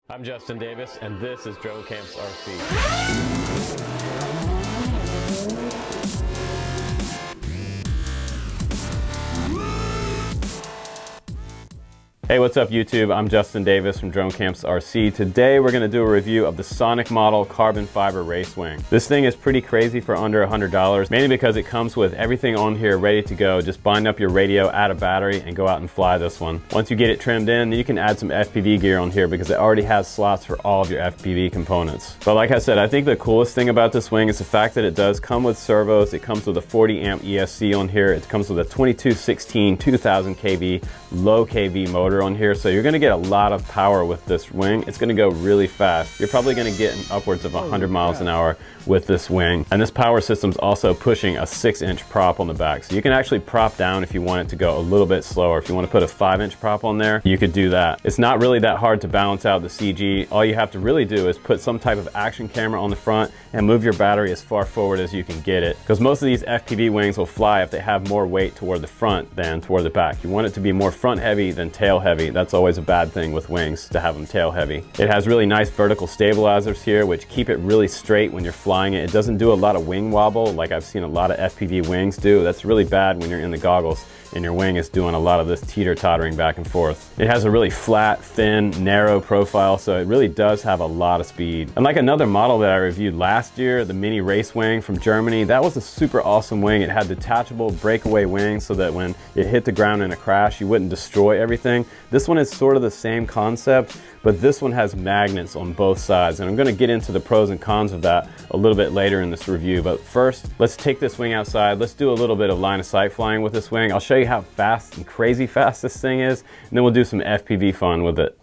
I'm Justin Davis, and this is Drone Camps RC. Hey, what's up YouTube? I'm Justin Davis from Drone Camps RC. Today we're going to do a review of the Sonic model carbon fiber race wing. This thing is pretty crazy for under $100, mainly because it comes with everything on here ready to go. Just bind up your radio, add a battery, and go out and fly this one. Once you get it trimmed in, you can add some FPV gear on here because it already has slots for all of your FPV components. But like I said, I think the coolest thing about this wing is the fact that it does come with servos. It comes with a 40 amp ESC on here. It comes with a 2216 2000 kV low kV motor on here, so you're going to get a lot of power with this wing. It's going to go really fast. You're probably going to get upwards of 100 miles an hour with this wing. And this power system's also pushing a 6-inch prop on the back, so you can actually prop down if you want it to go a little bit slower. If you want to put a 5-inch prop on there, you could do that. It's not really that hard to balance out the CG. All you have to really do is put some type of action camera on the front and move your battery as far forward as you can get it, because most of these FPV wings will fly if they have more weight toward the front than toward the back. You want it to be more front heavy than tail heavy. That's always a bad thing with wings, to have them tail heavy. It has really nice vertical stabilizers here, which keep it really straight when you're flying it. It doesn't do a lot of wing wobble like I've seen a lot of FPV wings do. That's really bad when you're in the goggles and your wing is doing a lot of this teeter-tottering back and forth. It has a really flat, thin, narrow profile, so it really does have a lot of speed. And like another model that I reviewed last year, the Mini Race Wing from Germany, that was a super awesome wing. It had detachable breakaway wings so that when it hit the ground in a crash, you wouldn't destroy everything. This one is sort of the same concept, but this one has magnets on both sides, and I'm going to get into the pros and cons of that a little bit later in this review. But first, let's take this wing outside. Let's do a little bit of line of sight flying with this wing. I'll show you how fast and crazy fast this thing is, and then we'll do some FPV fun with it.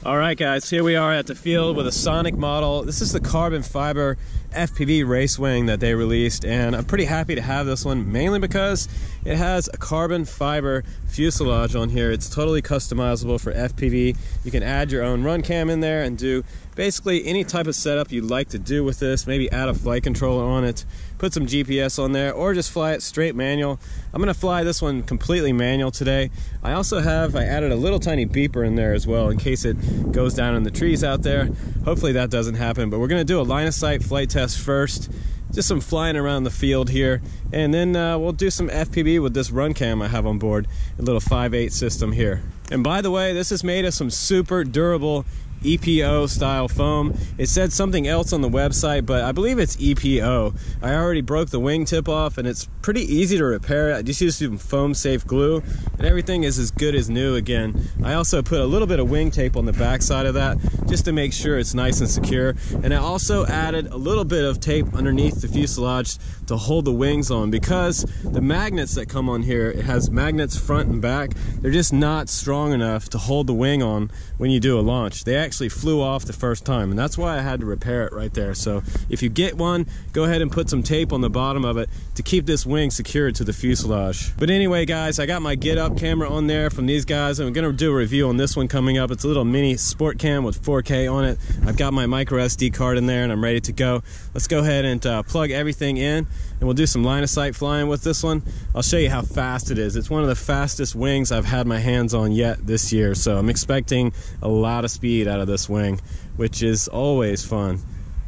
All right guys, here we are at the field with a Sonic model. This is the carbon fiber FPV race wing that they released, and I'm pretty happy to have this one, mainly because it has a carbon fiber fuselage on here. It's totally customizable for FPV. You can add your own run cam in there and do basically any type of setup you'd like to do with this. Maybe add a flight controller on it, put some GPS on there, or just fly it straight manual. I'm gonna fly this one completely manual today. I added a little tiny beeper in there as well in case it goes down in the trees out there. Hopefully that doesn't happen, but we're gonna do a line of sight flight test first. Just some flying around the field here, and then we'll do some FPV with this run cam I have on board, a little 5/8 system here. And by the way, this is made of some super durable EPO style foam. It said something else on the website, but I believe it's EPO. I already broke the wingtip off, and it's pretty easy to repair. I just used some foam safe glue, and everything is as good as new again. I also put a little bit of wing tape on the back side of that just to make sure it's nice and secure, and I also added a little bit of tape underneath the fuselage to hold the wings on, because the magnets that come on here, it has magnets front and back, they're just not strong enough to hold the wing on when you do a launch. They actually flew off the first time, and that's why I had to repair it right there. So if you get one, go ahead and put some tape on the bottom of it to keep this wing secured to the fuselage. But anyway guys, I got my Get Up camera on there from these guys, and I'm gonna do a review on this one coming up. It's a little mini sport cam with 4K on it. I've got my micro SD card in there and I'm ready to go. Let's go ahead and plug everything in, and we'll do some line of sight flying with this one. I'll show you how fast it is. It's one of the fastest wings I've had my hands on yet this year, so I'm expecting a lot of speed out of this wing, which is always fun,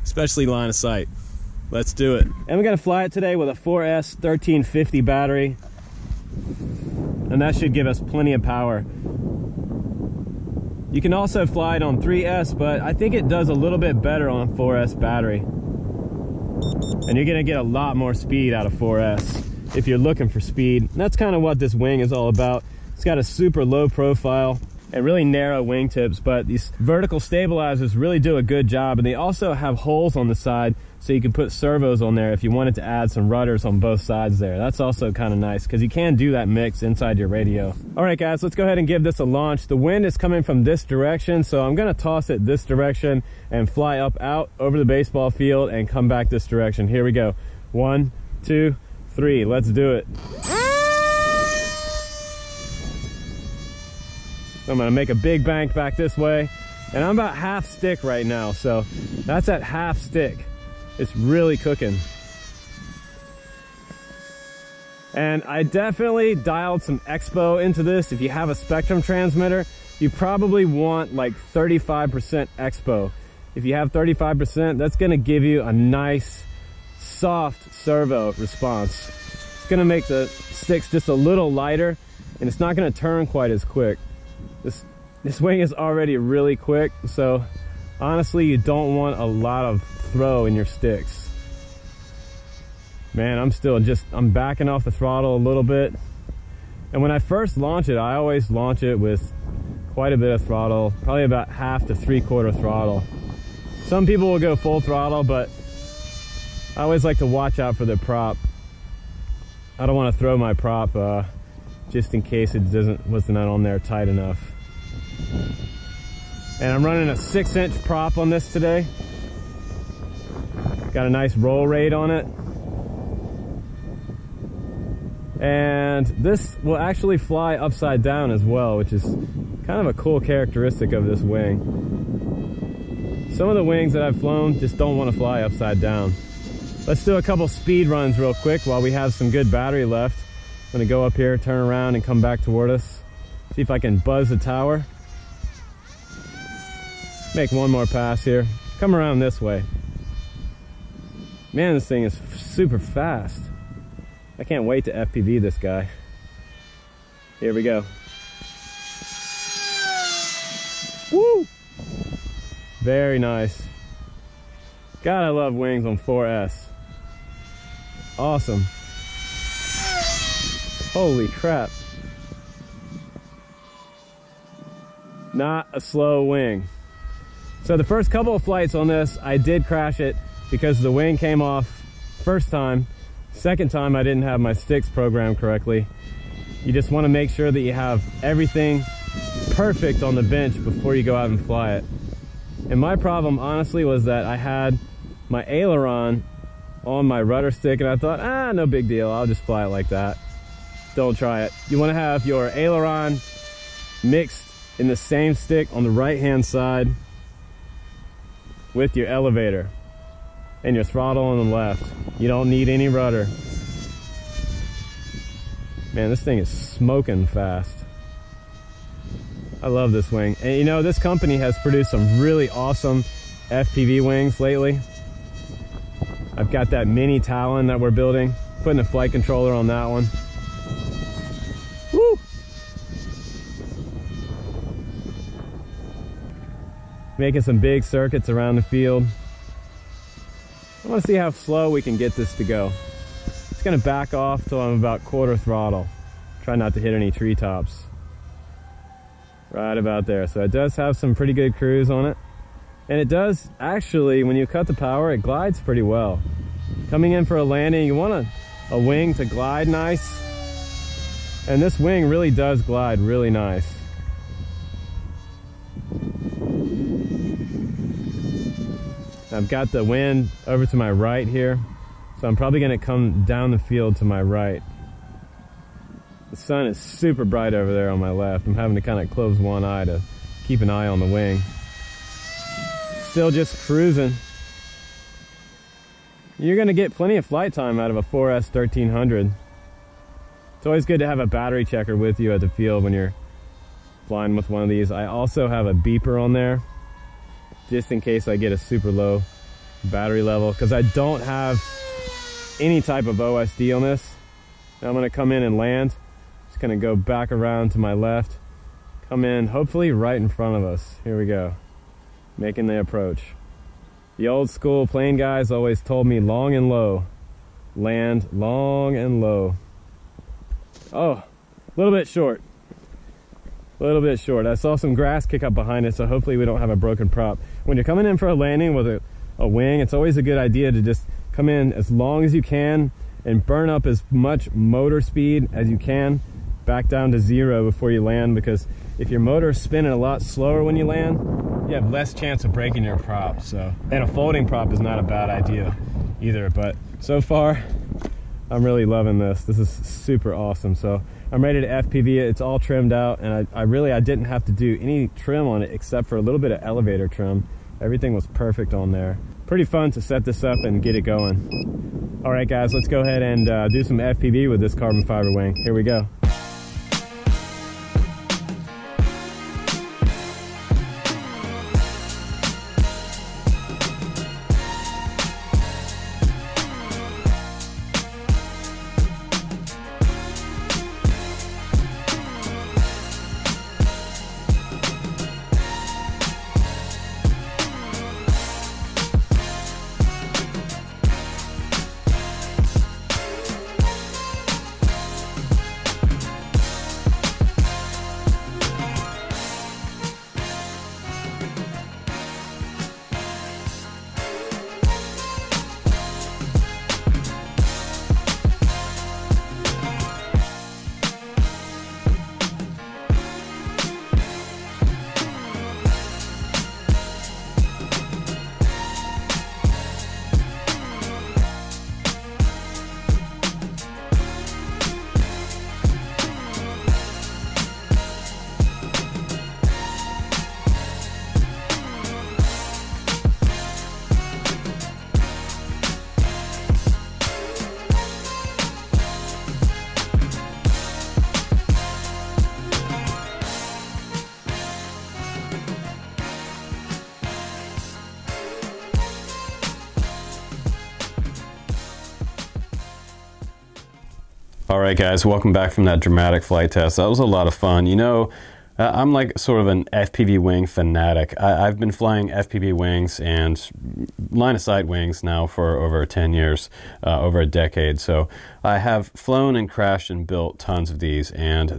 especially line of sight. Let's do it. And we're gonna fly it today with a 4S 1350 battery, and that should give us plenty of power. You can also fly it on 3S, but I think it does a little bit better on a 4S battery. And you're gonna get a lot more speed out of 4S if you're looking for speed. And that's kind of what this wing is all about. It's got a super low profile and really narrow wingtips, but these vertical stabilizers really do a good job, and they also have holes on the side so you can put servos on there if you wanted to add some rudders on both sides there. That's also kind of nice because you can do that mix inside your radio. All right guys, let's go ahead and give this a launch. The wind is coming from this direction, so I'm gonna toss it this direction and fly up out over the baseball field and come back this direction. Here we go. 1, 2, 3, let's do it. I'm gonna make a big bank back this way, and I'm about half stick right now, so that's at half stick. It's really cooking. And I definitely dialed some expo into this. If you have a Spectrum transmitter, you probably want like 35% expo. If you have 35%, that's gonna give you a nice, soft servo response. It's gonna make the sticks just a little lighter, and it's not gonna turn quite as quick. This wing is already really quick, so honestly, you don't want a lot of throw in your sticks. Man, I'm backing off the throttle a little bit. And when I first launch it, I always launch it with quite a bit of throttle, probably about half to 3/4 throttle. Some people will go full throttle, but I always like to watch out for the prop. I don't want to throw my prop just in case it wasn't on there tight enough. And I'm running a 6-inch prop on this today. Got a nice roll rate on it. And this will actually fly upside down as well, which is kind of a cool characteristic of this wing. Some of the wings that I've flown just don't want to fly upside down. Let's do a couple speed runs real quick while we have some good battery left. I'm gonna go up here, turn around, and come back toward us. See if I can buzz the tower. Make one more pass here. Come around this way. Man, this thing is super fast. I can't wait to FPV this guy. Here we go. Woo! Very nice. God, I love wings on 4S. Awesome. Holy crap. Not a slow wing. So the first couple of flights on this, I did crash it because the wing came off first time. Second time, I didn't have my sticks programmed correctly. You just want to make sure that you have everything perfect on the bench before you go out and fly it. And my problem, honestly, was that I had my aileron on my rudder stick, and I thought, no big deal, I'll just fly it like that. Don't try it. You want to have your aileron mixed in the same stick on the right-hand side with your elevator and your throttle on the left. You don't need any rudder. Man, this thing is smoking fast. I love this wing. And you know, this company has produced some really awesome FPV wings lately. I've got that mini Talon that we're building, putting a flight controller on that one. Woo! Making some big circuits around the field. I want to see how slow we can get this to go. It's going to back off till I'm about 1/4 throttle. Try not to hit any treetops. Right about there. So it does have some pretty good cruise on it. And it does actually, when you cut the power, it glides pretty well. Coming in for a landing, you want a wing to glide nice. And this wing really does glide really nice. I've got the wind over to my right here, so I'm probably going to come down the field to my right. The sun is super bright over there on my left. I'm having to kind of close one eye to keep an eye on the wing. Still just cruising. You're going to get plenty of flight time out of a 4S 1300. It's always good to have a battery checker with you at the field when you're flying with one of these. I also have a beeper on there, just in case I get a super low battery level, because I don't have any type of OSD on this. Now I'm going to come in and land. Just going to go back around to my left, come in hopefully right in front of us. Here we go, making the approach. The old school plane guys always told me long and low. Land long and low. Oh, a little bit short. A little bit short. I saw some grass kick up behind it, so hopefully we don't have a broken prop. When you're coming in for a landing with a wing, it's always a good idea to just come in as long as you can and burn up as much motor speed as you can back down to 0 before you land, because if your motor is spinning a lot slower when you land, you have less chance of breaking your prop. So, and a folding prop is not a bad idea either, but so far I'm really loving this. This is super awesome. So I'm ready to FPV it. It's all trimmed out, and I didn't have to do any trim on it except for a little bit of elevator trim. Everything was perfect on there. Pretty fun to set this up and get it going. All right, guys, let's go ahead and do some FPV with this carbon fiber wing. Here we go. All right, guys, welcome back from that dramatic flight test. That was a lot of fun. You know, I'm like sort of an FPV wing fanatic. I've been flying FPV wings and line of sight wings now for over 10 years, over a decade. So I have flown and crashed and built tons of these, and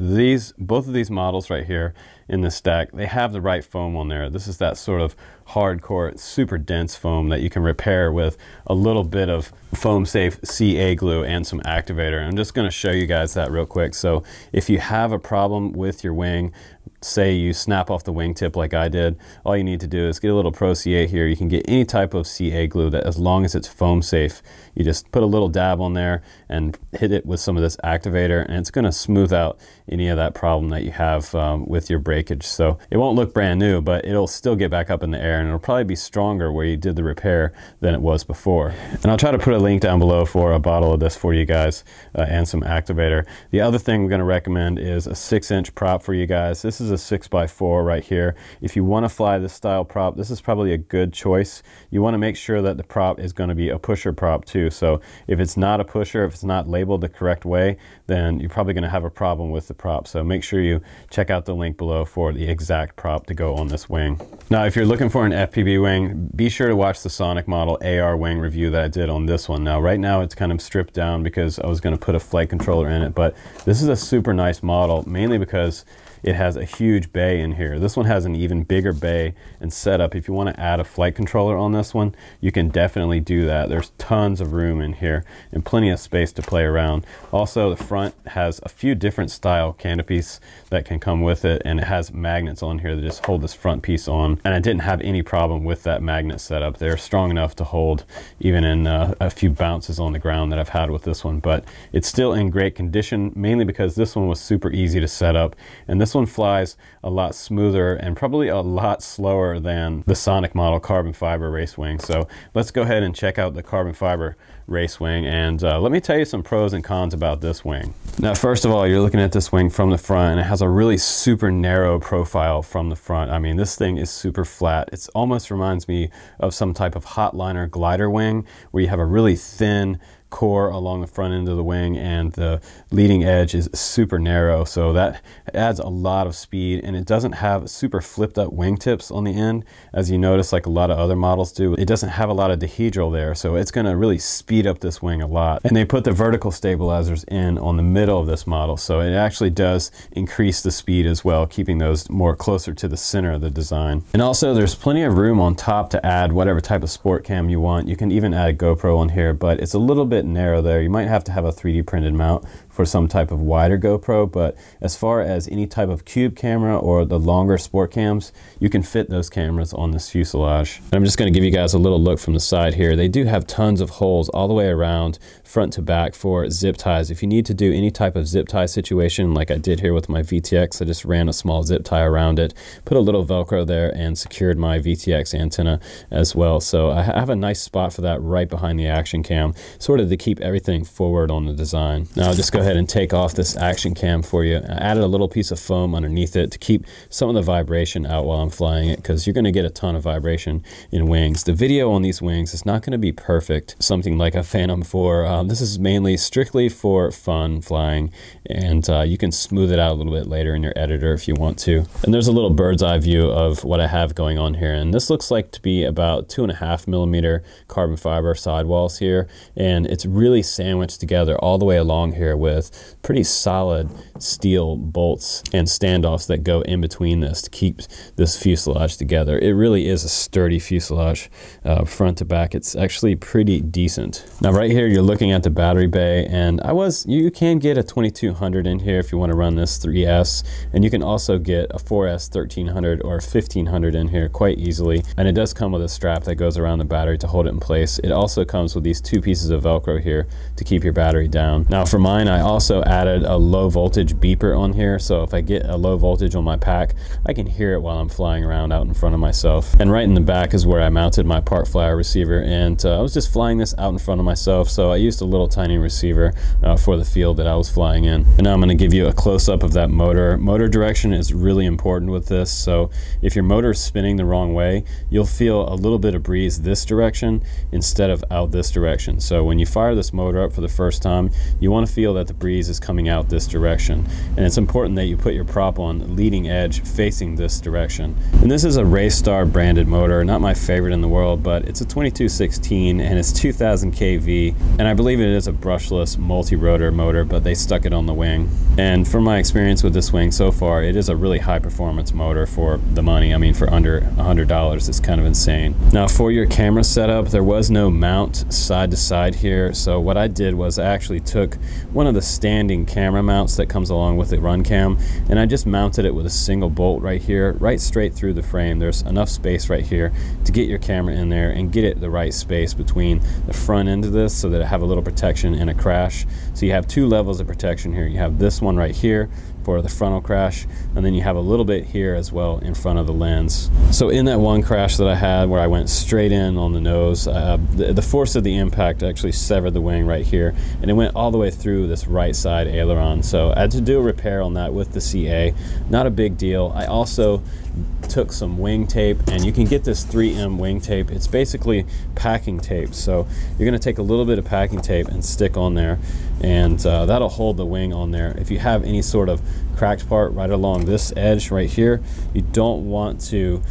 both of these models right here in the stack, they have the right foam on there. This is that sort of hardcore, super dense foam that you can repair with a little bit of foam safe CA glue and some activator. I'm just going to show you guys that real quick. So if you have a problem with your wing, say you snap off the wingtip like I did, all you need to do is get a little Pro CA here. You can get any type of CA glue that, as long as it's foam safe, you just put a little dab on there and hit it with some of this activator, and it's going to smooth out any of that problem that you have with your breakage. So it won't look brand new, but it'll still get back up in the air, and it'll probably be stronger where you did the repair than it was before. And I'll try to put a link down below for a bottle of this for you guys and some activator. The other thing we're going to recommend is a 6-inch prop for you guys. This is a 6x4 right here. If you want to fly this style prop, this is probably a good choice. You want to make sure that the prop is going to be a pusher prop too. So if it's not a pusher, if it's not labeled the correct way, then you're probably going to have a problem with the prop. So make sure you check out the link below for the exact prop to go on this wing. Now, if you're looking for an FPV wing, be sure to watch the Sonic Model AR wing review that I did on this one. Now, right now it's kind of stripped down because I was going to put a flight controller in it, but this is a super nice model, mainly because it has a huge bay in here. This one has an even bigger bay and setup. If you want to add a flight controller on this one, you can definitely do that. There's tons of room in here and plenty of space to play around. Also, the front has a few different style canopies that can come with it, and it has magnets on here that just hold this front piece on. And I didn't have any problem with that magnet setup. They're strong enough to hold even in a few bounces on the ground that I've had with this one, but it's still in great condition, mainly because this one was super easy to set up, and this one flies a lot smoother and probably a lot slower than the Sonic Model carbon fiber race wing. So let's go ahead and check out the carbon fiber race wing, and let me tell you some pros and cons about this wing. Now, first of all, you're looking at this wing from the front, and it has a really super narrow profile from the front. I mean, this thing is super flat. It almost reminds me of some type of Hotliner glider wing where you have a really thin core along the front end of the wing, and the leading edge is super narrow, so that adds a lot of speed, and it doesn't have super flipped up wingtips on the end, as you notice like a lot of other models do. It doesn't have a lot of dehedral there, so it's going to really speed up this wing a lot. And they put the vertical stabilizers in on the middle of this model, so it actually does increase the speed as well, keeping those more closer to the center of the design. And also, there's plenty of room on top to add whatever type of sport cam you want. You can even add a GoPro on here, but it's a little bit narrow there. You might have to have a 3D printed mount for some type of wider GoPro, but as far as any type of cube camera or the longer sport cams, you can fit those cameras on this fuselage. And I'm just going to give you guys a little look from the side here. They do have tons of holes all the way around, front to back, for zip ties. If you need to do any type of zip tie situation like I did here with my VTX, I just ran a small zip tie around it, put a little Velcro there, and secured my VTX antenna as well. So I have a nice spot for that right behind the action cam, sort of to keep everything forward on the design. Now I'll just go ahead and take off this action cam for you. I added a little piece of foam underneath it to keep some of the vibration out while I'm flying it, because you're going to get a ton of vibration in wings. The video on these wings is not going to be perfect, something like a Phantom 4. This is mainly strictly for fun flying, and you can smooth it out a little bit later in your editor if you want to. And there's a little bird's eye view of what I have going on here, and this looks like to be about 2.5mm carbon fiber sidewalls here, and it's really sandwiched together all the way along here with pretty solid steel bolts and standoffs that go in between this to keep this fuselage together. It really is a sturdy fuselage front to back. It's actually pretty decent. Now right here you're looking at the battery bay, and you can get a 2200 in here if you want to run this 3S, and you can also get a 4S 1300 or 1500 in here quite easily, and it does come with a strap that goes around the battery to hold it in place. It also comes with these 2 pieces of Velcro here to keep your battery down. Now for mine, I also added a low voltage beeper on here, so if I get a low voltage on my pack, I can hear it while I'm flying around out in front of myself. And right in the back is where I mounted my Part Flyer receiver, and I was just flying this out in front of myself, so I used a little tiny receiver for the field that I was flying in. And now I'm going to give you a close-up of that motor. Motor direction is really important with this, so if your motor is spinning the wrong way, you'll feel a little bit of breeze this direction instead of out this direction. So when you fire this motor up for the first time, you want to feel that the breeze is coming out this direction. And it's important that you put your prop on leading edge facing this direction. And this is a Raystar branded motor, not my favorite in the world, but it's a 2216 and it's 2000 kV. And I believe it is a brushless multi-rotor motor, but they stuck it on the wing. And from my experience with this wing so far, it is a really high performance motor for the money. I mean, for under $100, it's kind of insane. Now for your camera setup, there was no mount side to side here. So what I did was I actually took one of the standing camera mounts that comes along with the Runcam, and I just mounted it with a single bolt right here, right straight through the frame. There's enough space right here to get your camera in there and get it the right space between the front end of this so that it have a little protection in a crash. So you have two levels of protection here. You have this one right here for the frontal crash, and then you have a little bit here as well in front of the lens. So in that one crash that I had where I went straight in on the nose, the force of the impact actually severed the wing right here, and it went all the way through this right side aileron. So I had to do a repair on that with the CA. Not a big deal. I also took some wing tape, and you can get this 3M wing tape. It's basically packing tape. So you're going to take a little bit of packing tape and stick on there, and that'll hold the wing on there. If you have any sort of cracked part right along this edge right here, you don't want to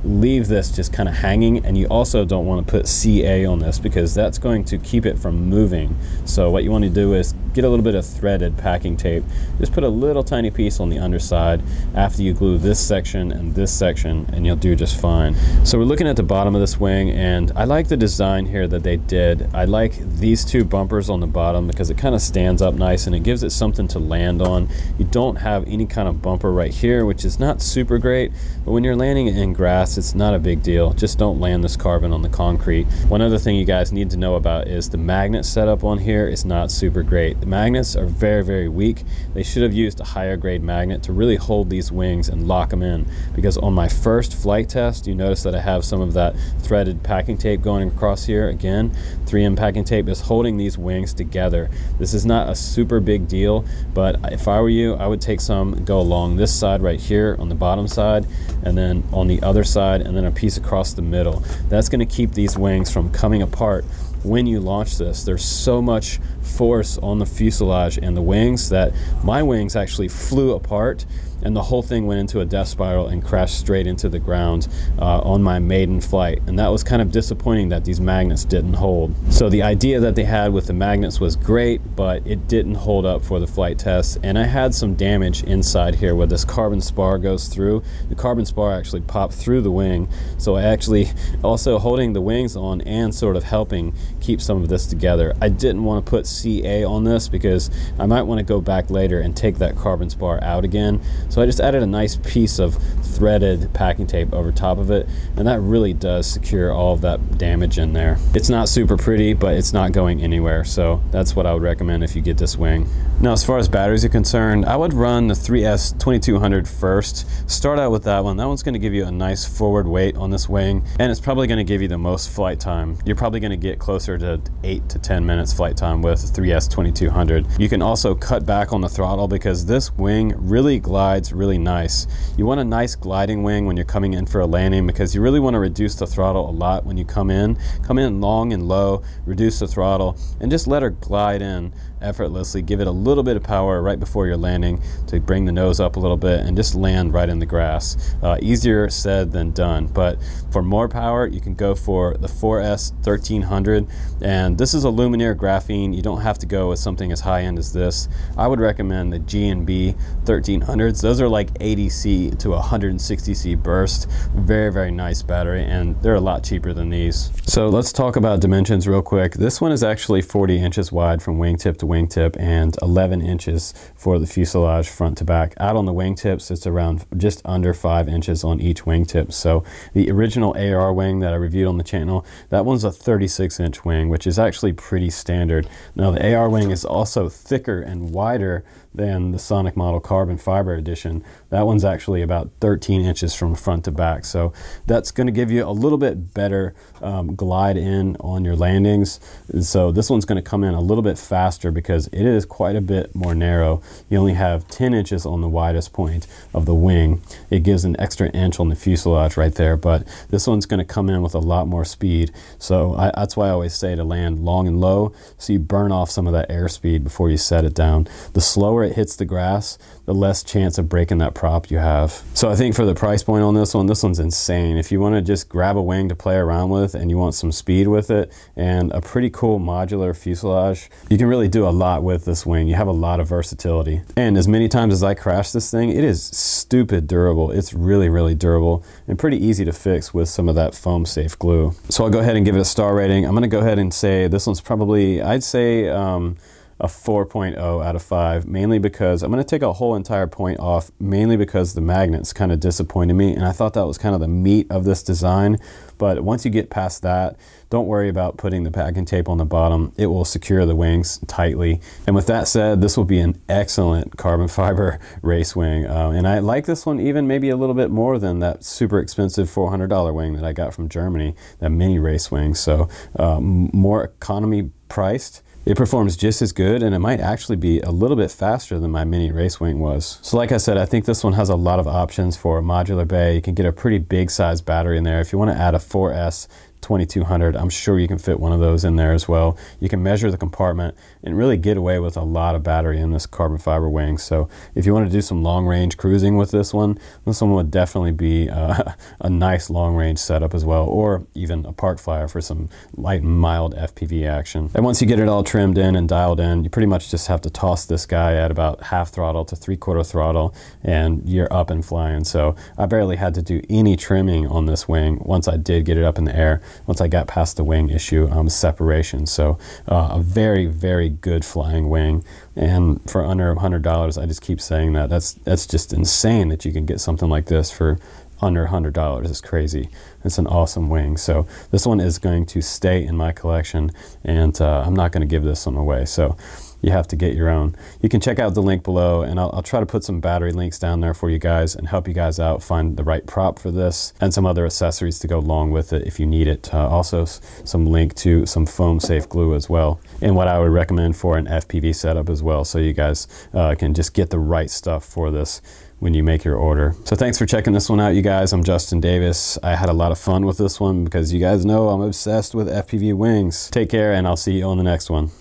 leave this just kind of hanging, and you also don't want to put CA on this because that's going to keep it from moving. So what you want to do is get a little bit of threaded packing tape, just put a little tiny piece on the underside after you glue this section, and you'll do just fine. So we're looking at the bottom of this wing, and I like the design here that they did. I like these two bumpers on the bottom because it kind of stands up nice and it gives it something to land on. You don't have any kind of bumper right here, which is not super great, but when you're landing in grass, it's not a big deal. Just don't land this carbon on the concrete. One other thing you guys need to know about is the magnet setup on here is not super great. The magnets are very, very weak. They should have used a higher grade magnet to really hold these wings and lock them in, because on my first flight test, you notice that I have some of that threaded packing tape going across here. Again, 3M packing tape is holding these wings together. This is not a super big deal, but if I were you, I would take some, go along this side right here on the bottom side, and then on the other side, and then a piece across the middle. That's going to keep these wings from coming apart when you launch this. There's so much force on the fuselage and the wings that my wings actually flew apart, and the whole thing went into a death spiral and crashed straight into the ground on my maiden flight. And that was kind of disappointing that these magnets didn't hold. So the idea that they had with the magnets was great, but it didn't hold up for the flight test. And I had some damage inside here where this carbon spar goes through. The carbon spar actually popped through the wing. So I actually also holding the wings on and sort of helping keep some of this together. I didn't want to put CA on this because I might want to go back later and take that carbon spar out again. So I just added a nice piece of threaded packing tape over top of it, and that really does secure all of that damage in there. It's not super pretty, but it's not going anywhere, so that's what I would recommend if you get this wing. Now, as far as batteries are concerned, I would run the 3S 2200 first. Start out with that one. That one's going to give you a nice forward weight on this wing, and it's probably going to give you the most flight time. You're probably going to get closer to 8 to 10 minutes flight time with 3S 2200. You can also cut back on the throttle because this wing really glides really nice. You want a nice gliding wing when you're coming in for a landing because you really want to reduce the throttle a lot when you come in. Come in long and low, reduce the throttle, and just let her glide in effortlessly. Give it a little bit of power right before you're landing to bring the nose up a little bit and just land right in the grass. Easier said than done, but for more power you can go for the 4S 1300, and this is a Luminaire graphene. You don't have to go with something as high-end as this. I would recommend the G&B 1300s. Those are like 80C to 160C burst. Very, very nice battery, and they're a lot cheaper than these. So let's talk about dimensions real quick. This one is actually 40 inches wide from wingtip to wingtip and 11 inches for the fuselage front to back. Out on the wingtips, it's around just under 5 inches on each wingtip. So the original AR wing that I reviewed on the channel, that one's a 36-inch wing, which is actually pretty standard. Now the AR wing is also thicker and wider than the Sonic Model Carbon Fiber Edition. position. That one's actually about 13 inches from front to back. So that's going to give you a little bit better glide in on your landings. So this one's going to come in a little bit faster because it is quite a bit more narrow. You only have 10 inches on the widest point of the wing. It gives an extra inch on the fuselage right there, but this one's going to come in with a lot more speed. So that's why I always say to land long and low so you burn off some of that airspeed before you set it down. The slower it hits the grass, the less chance of breaking that prop you have. So I think for the price point on this one's insane. If you want to just grab a wing to play around with and you want some speed with it and a pretty cool modular fuselage, you can really do a lot with this wing. You have a lot of versatility. And as many times as I crash this thing, it is stupid durable. It's really, really durable and pretty easy to fix with some of that foam safe glue. So I'll go ahead and give it a star rating. I'm going to go ahead and say this one's probably, I'd say, a 4.0 out of 5, mainly because I'm going to take a whole entire point off, mainly because the magnets kind of disappointed me, and I thought that was kind of the meat of this design. But once you get past that, don't worry about putting the packing tape on the bottom. It will secure the wings tightly. And with that said, this will be an excellent carbon fiber race wing. And I like this one even maybe a little bit more than that super expensive $400 wing that I got from Germany, that mini race wing. So more economy priced. It performs just as good, and it might actually be a little bit faster than my mini race wing was. So like I said, I think this one has a lot of options for a modular bay. You can get a pretty big size battery in there. If you want to add a 4S 2200, I'm sure you can fit one of those in there as well. You can measure the compartment and really get away with a lot of battery in this carbon fiber wing. So if you want to do some long range cruising with this one would definitely be a nice long range setup as well, or even a park flyer for some light and mild FPV action. And once you get it all trimmed in and dialed in, you pretty much just have to toss this guy at about half throttle to 3/4 throttle and you're up and flying. So I barely had to do any trimming on this wing once I did get it up in the air, once I got past the wing issue separation. So a very, very good flying wing, and for under $100, I just keep saying that. That's just insane that you can get something like this for under $100. It's crazy. It's an awesome wing. So this one is going to stay in my collection, and I'm not going to give this one away. So you have to get your own. You can check out the link below, and I'll try to put some battery links down there for you guys and help you guys out find the right prop for this and some other accessories to go along with it if you need it. Also some link to some foam safe glue as well, and what I would recommend for an FPV setup as well, so you guys can just get the right stuff for this when you make your order. So thanks for checking this one out, you guys. I'm Justin Davis. I had a lot of fun with this one because you guys know I'm obsessed with FPV wings. Take care, and I'll see you on the next one.